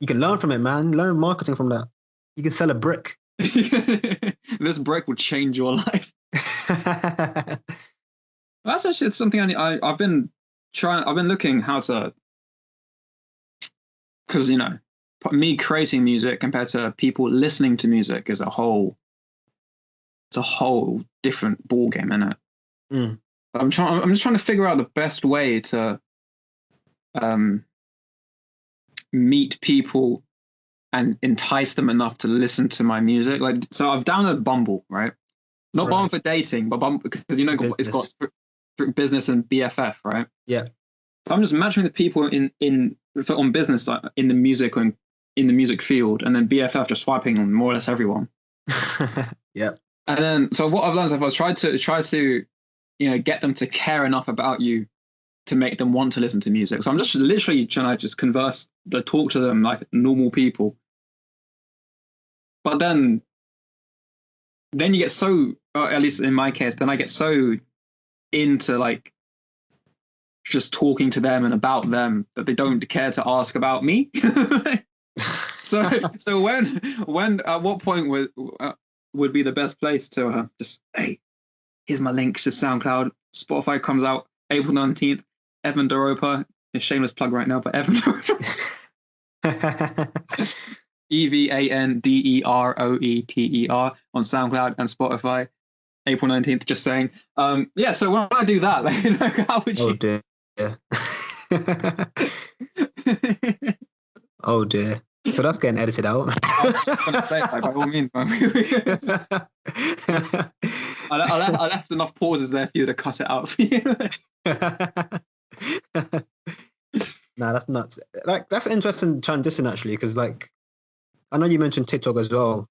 You can learn from it, man. Learn marketing from that. You can sell a brick. This break will change your life. That's actually something I've been trying. I've been looking how to, because me creating music compared to people listening to music is it's a whole different ball game, isn't it? Mm. I'm just trying to figure out the best way to meet people and entice them enough to listen to my music. Like, so I've downloaded Bumble, right? Not Bumble for dating, but Bumble because it's got business and BFF, right? Yeah. So I'm just matching the people on business in the music and in the music field, and then BFF just swiping on more or less everyone. Yeah. And then so what I've learned is I've tried to get them to care enough about you to make them want to listen to music. So I'm just literally trying to just talk to them like normal people. But then you get so, at least in my case, then I get so into like just talking to them and about them that they don't care to ask about me. so when at what point would be the best place to just, hey, here's my link to SoundCloud. Spotify comes out April 19th. Evan Doropa, a shameless plug right now, but Evan Doropa. EvanDeroeper on SoundCloud and Spotify, April 19th, just saying. Yeah, so when I do that, like how would you? Oh dear. Yeah. Oh dear. So that's getting edited out. By all means, man. I left enough pauses there for you to cut it out for you. Nah, that's nuts. Like, that's an interesting transition actually, because like I know you mentioned TikTok as well.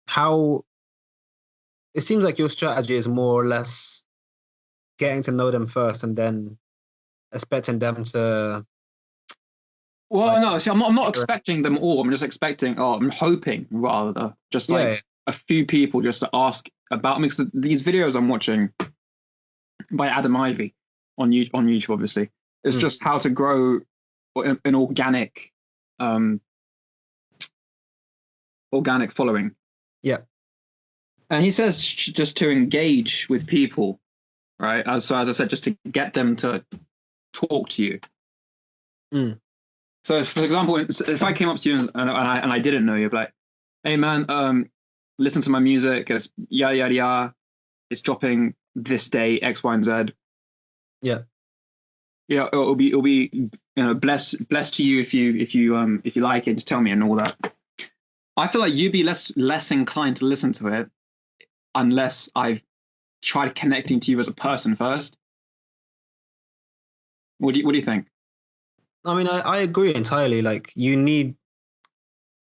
How it seems like your strategy is more or less getting to know them first and then expecting them to. Well, no, see, I'm not expecting them all. I'm just expecting, I'm hoping rather, just like a few people just to ask about me. Because these videos I'm watching by Adam Ivy on YouTube, obviously, it's just how to grow an organic following. Yeah. And he says just to engage with people, right? As I said, just to get them to talk to you. Mm. So, for example, if I came up to you and I didn't know you, I'd be like, hey, man, listen to my music. It's yada, yada, yada. It's dropping this day, X, Y, and Z. Yeah. Yeah, it'll be blessed to you if you like it. Just tell me and all that. I feel like you'd be less inclined to listen to it unless I've tried connecting to you as a person first. What do you think? I mean, I agree entirely. Like, you need,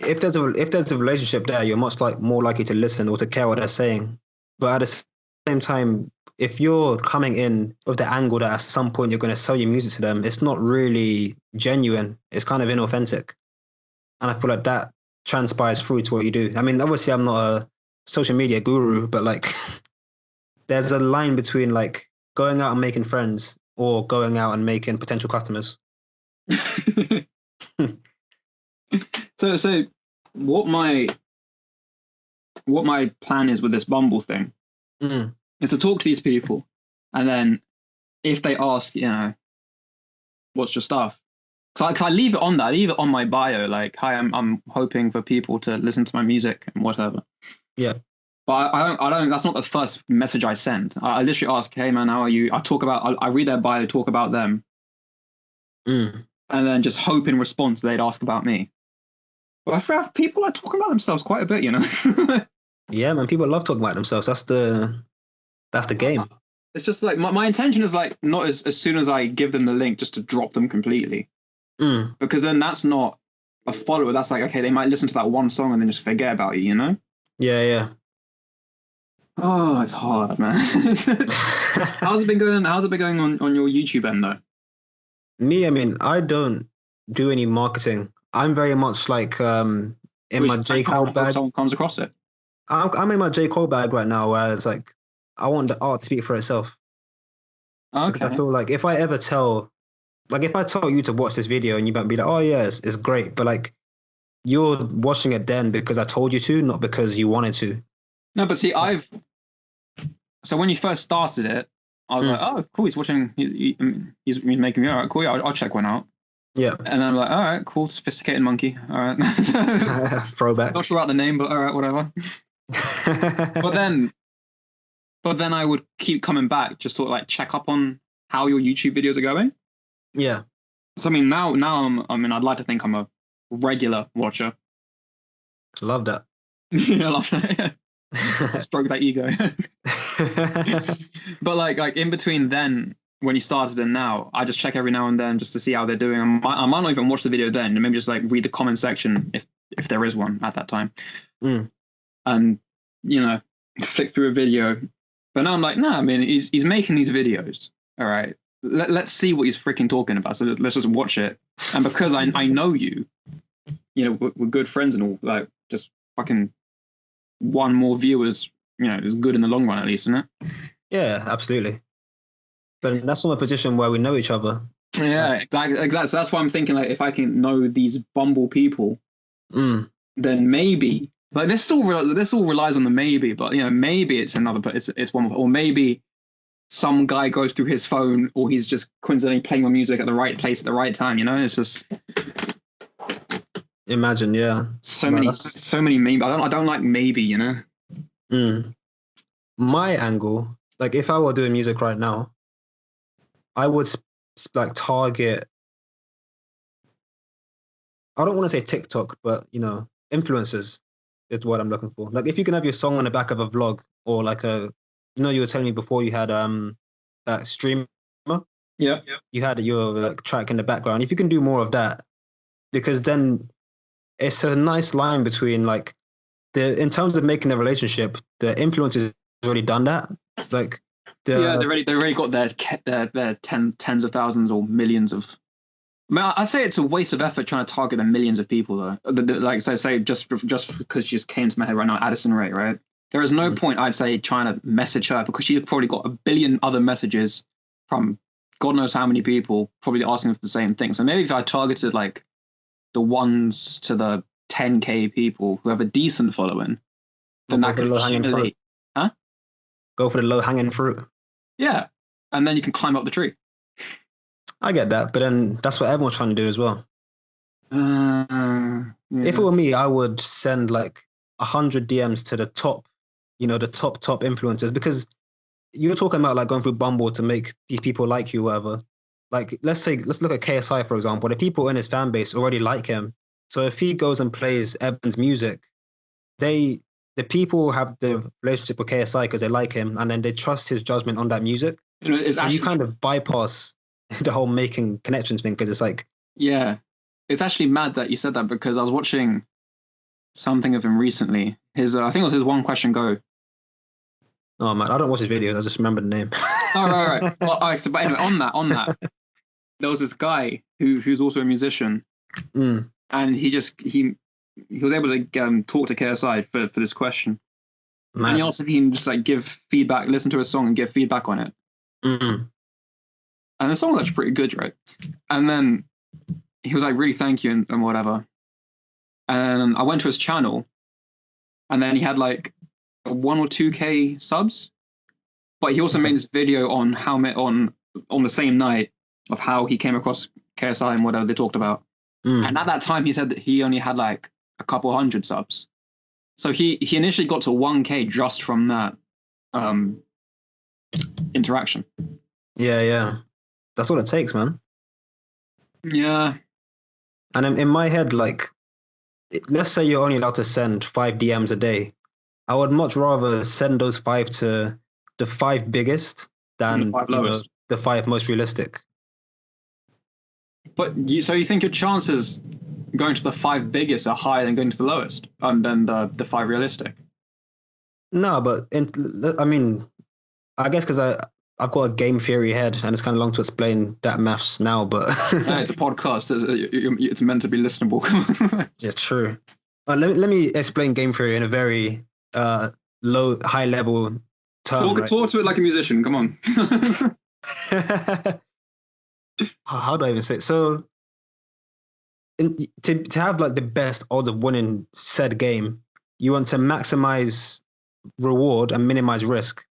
if there's a relationship there, you're more likely to listen or to care what they're saying. But at the same time, if you're coming in with the angle that at some point you're going to sell your music to them, it's not really genuine. It's kind of inauthentic, and I feel like that transpires through to what you do. I mean, obviously, I'm not a social media guru, but like, there's a line between like going out and making friends or going out and making potential customers. So what my plan is with this Bumble thing is to talk to these people, and then if they ask, what's your stuff? Cause I leave it on that. I leave it on my bio, like, hi, I'm hoping for people to listen to my music and whatever. Yeah. But I don't. That's not the first message I send. I literally ask, hey man, how are you? I read their bio, talk about them. And then just hope in response they'd ask about me. But I feel people are talking about themselves quite a bit, Yeah, man, people love talking about themselves. That's the game. It's just like my intention is like not as soon as I give them the link just to drop them completely. Because then that's not a follower. That's like, okay, they might listen to that one song and then just forget about you, Yeah. Oh, it's hard, man. How's it been going on your YouTube end though? Me, I mean, I don't do any marketing. I'm very much like in my J. Cole bag. Someone comes across it. I'm in my J. Cole bag right now, where it's like I want the art to speak for itself. Okay. Because I feel like if I tell you to watch this video and you might be like, oh yeah, it's great, but like you're watching it then because I told you to, not because you wanted to. No, but see, so when you first started it, I was like, oh, cool, he's watching, he's making me, all right, cool, yeah, I'll check one out. Yeah. And then I'm like, all right, cool, sophisticated monkey, all right. Throwback. Not sure about the name, but all right, whatever. But then I would keep coming back, just sort of like check up on how your YouTube videos are going. Yeah. So I mean, now I'd like to think I'm a regular watcher. Love that. Yeah, I love that. Stroke that ego. But like in between then, when you started and now, I just check every now and then just to see how they're doing. I might not even watch the video then, and maybe just like read the comment section if there is one at that time. And flick through a video. But now I'm like, nah, I mean, he's making these videos. All right, let's see what he's freaking talking about. So let's just watch it. And because I know you, we're good friends and all, like just fucking one more viewers, is good in the long run at least, isn't it? Yeah, absolutely. But that's from a position where we know each other. Yeah, exactly. So that's why I'm thinking, like, if I can know these Bumble people, then maybe, like, this all relies on the maybe, but maybe it's another, but it's one, or maybe some guy goes through his phone, or he's just coincidentally playing my music at the right place at the right time. It's just. Imagine, yeah. So many maybe. I don't like maybe, My angle, like if I were doing music right now, I would like target. I don't want to say TikTok, but influencers is what I'm looking for. Like if you can have your song on the back of a vlog or like you were telling me before you had that streamer. Yeah. You had your like track in the background. If you can do more of that, because then it's a nice line between like in terms of making a relationship, the influencers already done that. Like they've already got their tens of thousands or millions of. I mean, I'd say it's a waste of effort trying to target the millions of people though. Like so say just because she just came to my head right now, Addison Rae, right? There is no point I'd say trying to message her because she's probably got a billion other messages from God knows how many people probably asking for the same thing. So maybe if I targeted like the ones to the 10K people who have a decent following, then that could accumulate. Huh? Go for the low hanging fruit. Yeah. And then you can climb up the tree. I get that, but then that's what everyone's trying to do as well. Yeah. If it were me, I would send like 100 DMs to the top, the top influencers, because you're talking about like going through Bumble to make these people like you, whatever. Like, let's look at KSI, for example. The people in his fan base already like him. So if he goes and plays Evan's music, the people have the relationship with KSI because they like him, and then they trust his judgment on that music. You kind of bypass the whole making connections thing because it's like. Yeah. It's actually mad that you said that because I was watching something of him recently. I think it was his One Question Go. Oh man, I don't watch his videos. I just remember the name. Oh, right. Well, but anyway, on that, there was this guy who's also a musician, and he was able to talk to KSI for this question, and he asked if he can just like give feedback, listen to a song, and give feedback on it. And the song was actually pretty good, right? And then he was like, "Really, thank you," and whatever. And I went to his channel, and then he had like 1 or 2K subs, but he also made this video on on the same night of how he came across KSI and whatever they talked about. And at that time, he said that he only had like a couple hundred subs. So he initially got to 1K just from that interaction. Yeah. That's what it takes, man. Yeah. And in my head, like, let's say you're only allowed to send 5 DMs a day. I would much rather send those 5 to the 5 biggest than the 5 most realistic. But so you think your chances going to the 5 biggest are higher than going to the lowest, and then the 5 realistic? No, but I mean, I guess because I've got a game theory head, and it's kind of long to explain that maths now. But it's a podcast; it's meant to be listenable. Yeah, true. Let me explain game theory in a very high level term. Talk to it like a musician. Come on. How do I even say it? So to have like the best odds of winning said game, you want to maximize reward and minimize risk.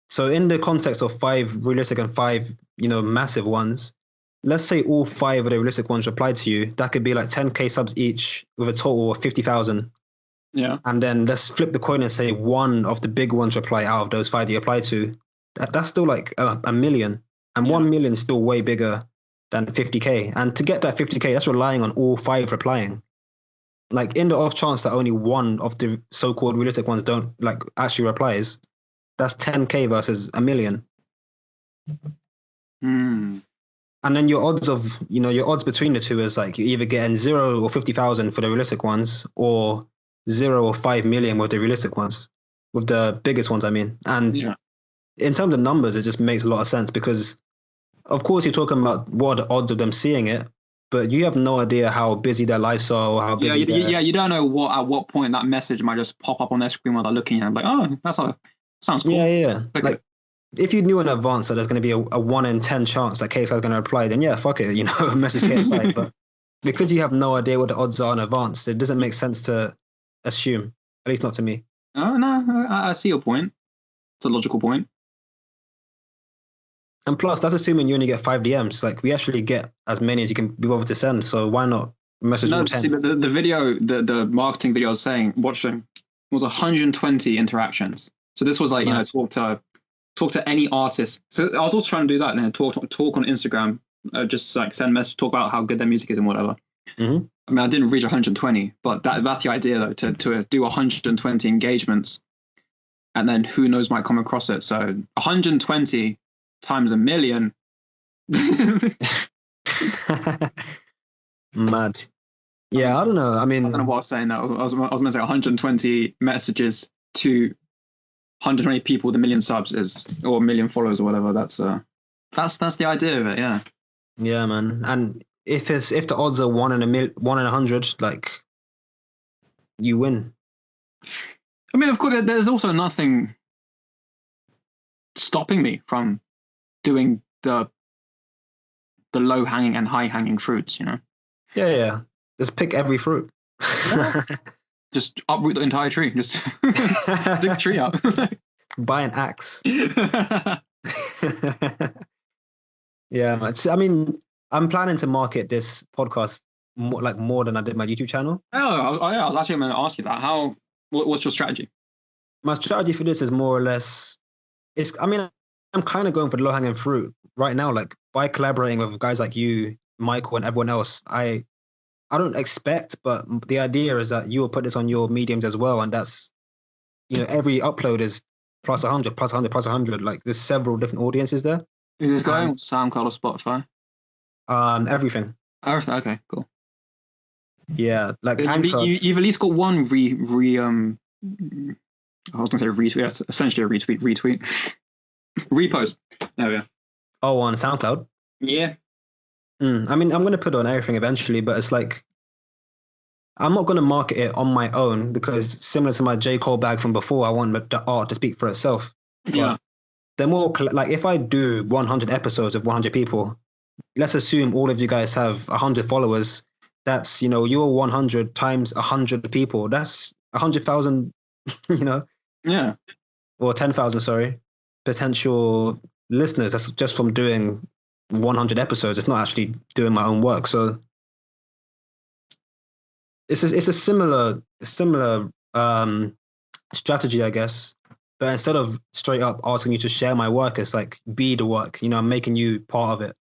So in the context of 5 realistic and 5, massive ones, let's say all 5 of the realistic ones reply to you. That could be like 10K subs each with a total of 50,000. Yeah. And then let's flip the coin and say one of the big ones reply out of those 5 that you apply to. That's still like a million. And 1 million is still way bigger than 50K. And to get that 50K, that's relying on all 5 replying. Like in the off chance that only one of the so-called realistic ones don't like actually replies, that's 10K versus a million. Mm. And then your odds between the two is like you're either getting 0 or 50,000 for the realistic ones, or 0 or 5 million with the realistic ones, with the biggest ones, I mean. And in terms of numbers, it just makes a lot of sense because, of course, you're talking about what are the odds of them seeing it, but you have no idea how busy their lives are or how busy. You don't know at what point that message might just pop up on their screen while they're looking at it. Like, oh, sounds cool. Yeah. Like if you knew in advance that there's going to be a 1 in 10 chance that KSI is going to reply, then yeah, fuck it, message KSI. But because you have no idea what the odds are in advance, it doesn't make sense to assume, at least not to me. Oh, no, I see your point. It's a logical point. And plus, that's assuming you only get 5 DMs. Like, we actually get as many as you can be able to send. So why not message all 10? See, but the video, the marketing video I was watching was 120 interactions. So this was like, talk to any artist. So I was also trying to do that and talk on Instagram, just like send message, talk about how good their music is and whatever. Mm-hmm. I mean, I didn't reach 120, but that's the idea though, to do 120 engagements, and then who knows might come across it. So 120 times a million. Mad. Yeah, I don't know. I mean, I don't know what I was saying. That I was meant to say 120 messages to 120 people with 1 million subs or 1 million followers or whatever. That's the idea of it. Yeah. Yeah, man. And if the odds are 1 in 100, like, you win. I mean, of course, there's also nothing stopping me from doing the low hanging and high hanging fruits. Yeah. Just pick every fruit. Yeah. Just uproot the entire tree. Just dig a tree out. Buy an axe. Yeah, I mean, I'm planning to market this podcast more than I did my YouTube channel. I was actually going to ask you that. What's your strategy? My strategy for this is more or less, I'm kind of going for the low hanging fruit right now. Like, by collaborating with guys like you, Michael, and everyone else, I don't expect, but the idea is that you will put this on your mediums as well. And that's, every upload is plus 100, plus 100, plus 100. Like, there's several different audiences there. Is this going on SoundCloud or Spotify? Everything. Everything. Okay, cool. Yeah, like you've at least got one I was gonna say retweet. That's essentially a retweet. Repost. There we go. Oh, on SoundCloud? Yeah. I mean, I'm going to put it on everything eventually, but it's like, I'm not going to market it on my own because, similar to my J. Cole bag from before, I want the art to speak for itself. Yeah. But they're more, like, if I do 100 episodes of 100 people, let's assume all of you guys have 100 followers. That's, your 100 times 100 people. That's 100,000, Yeah. Or 10,000, sorry, potential listeners. That's just from doing 100 episodes. It's not actually doing my own work. So it's a similar strategy, I guess. But instead of straight up asking you to share my work, it's like, be the work. I'm making you part of it.